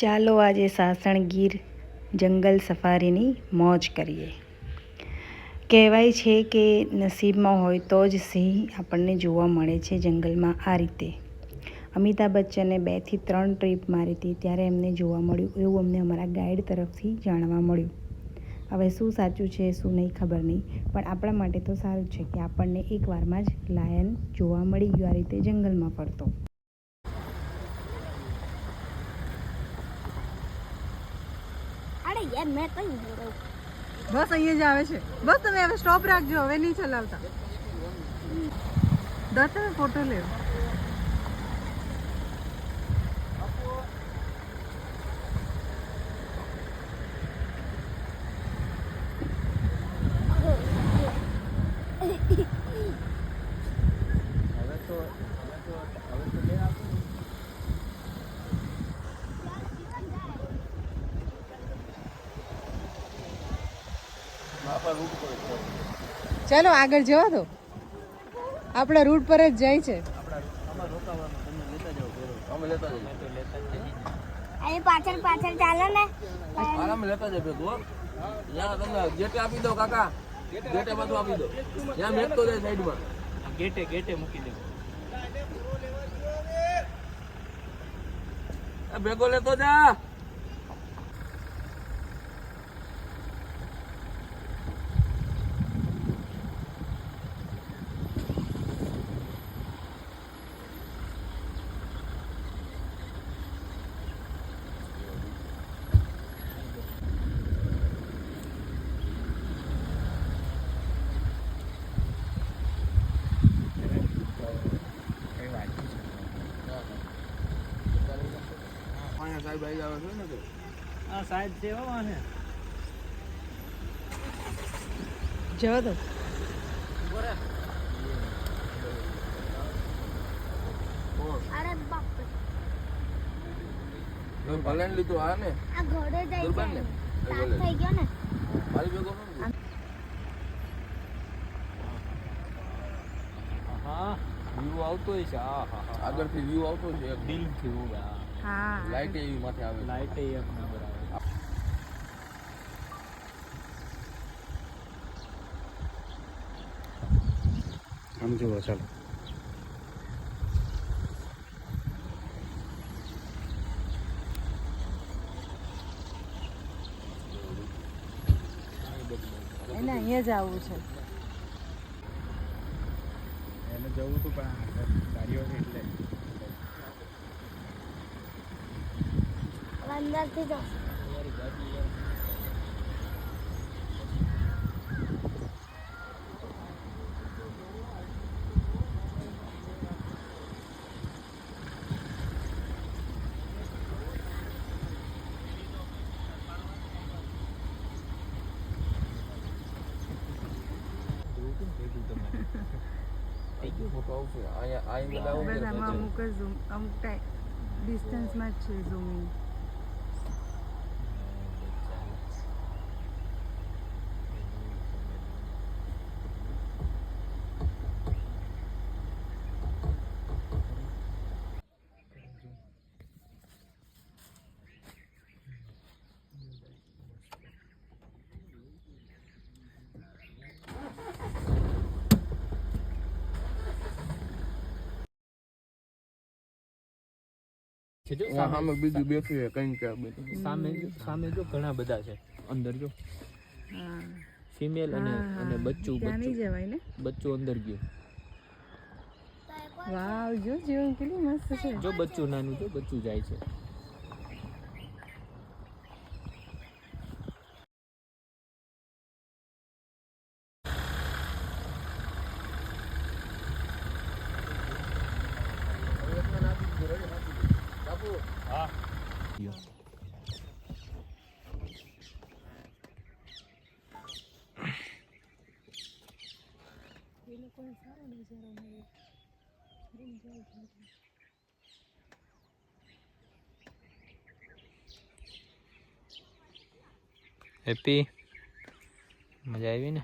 ચાલો આજે સાસણગીર જંગલ સફારીની મોજ કરીએ. કહેવાય છે કે નસીબમાં હોય તો જ સિંહ આપણને જોવા મળે છે જંગલમાં. આ રીતે અમિતાભ બચ્ચને 2 થી 3 ટ્રીપ મારી હતી ત્યારે એમને જોવા મળ્યું, એવું અમને અમારા ગાઈડ તરફથી જાણવા મળ્યું. હવે શું સાચું છે શું નહીં ખબર નહીં, પણ આપણા માટે તો સારું છે કે આપણને એકવારમાં જ લાયન જોવા મળી ગયું આ રીતે જંગલમાં ફરતો. બસ અહીંયા જ આવે છે. બસ તમે હવે સ્ટોપ રાખજો, હવે નહીં ચલાવતા. દસ તમે ફોટો લેવો. ચાલો આગળ જવા દો, આપણા રૂટ પર જ જાય છે. પાછળ પાછળ ચાલો ને, આરામ લેતા જજો તું. ત્યાં તમને ગેટે આપી દો કાકા, ગેટે બધું આપી દો. ત્યાં મેકતો જાય સાઈડમાં, ગેટે મૂકી દે. ભેગો લેતો જા. સાહેબ આવી આવે છે ને તો આ સાહેબ છે હો આને જવા દો. અરે બાપ રે, ભલે લીધું આ ને આ ઘોડે જાય છે ને, તાપ થઈ ગયો ને મારી ભેગો હા વ્યૂ આવતો હોય છે. હા હા હા આગળથી વ્યૂ આવતો છે, એક દિલ થી. હા, લાઈટ એવી માથે આવે, લાઈટ એક નંબર આવે. આમ જુઓ, ચાલો. એને અહીંયા જ આવવું છે. એને જવું હતું પણ ગાડીઓ છે એટલે અંદરથી જશે. ફોટો આવશે અહીંયા બસ આમાં અમુક જ અમુક ડિસ્ટન્સમાં જ છે ઝૂમિંગ. સામે બીજું બેઠું કઈ કે સામે જો ઘણા બધા છે અંદર જો. હા, ફિમેલ અને બચ્ચું ત્યાં નહીં જવાય ને. બચ્ચું અંદર ગયું. વાવ, જો જેવું કેટલું મસ્ત છે. જો બચ્ચું નાનું, જો બચ્ચું જાય છે. હેપી, મજા આવી ને?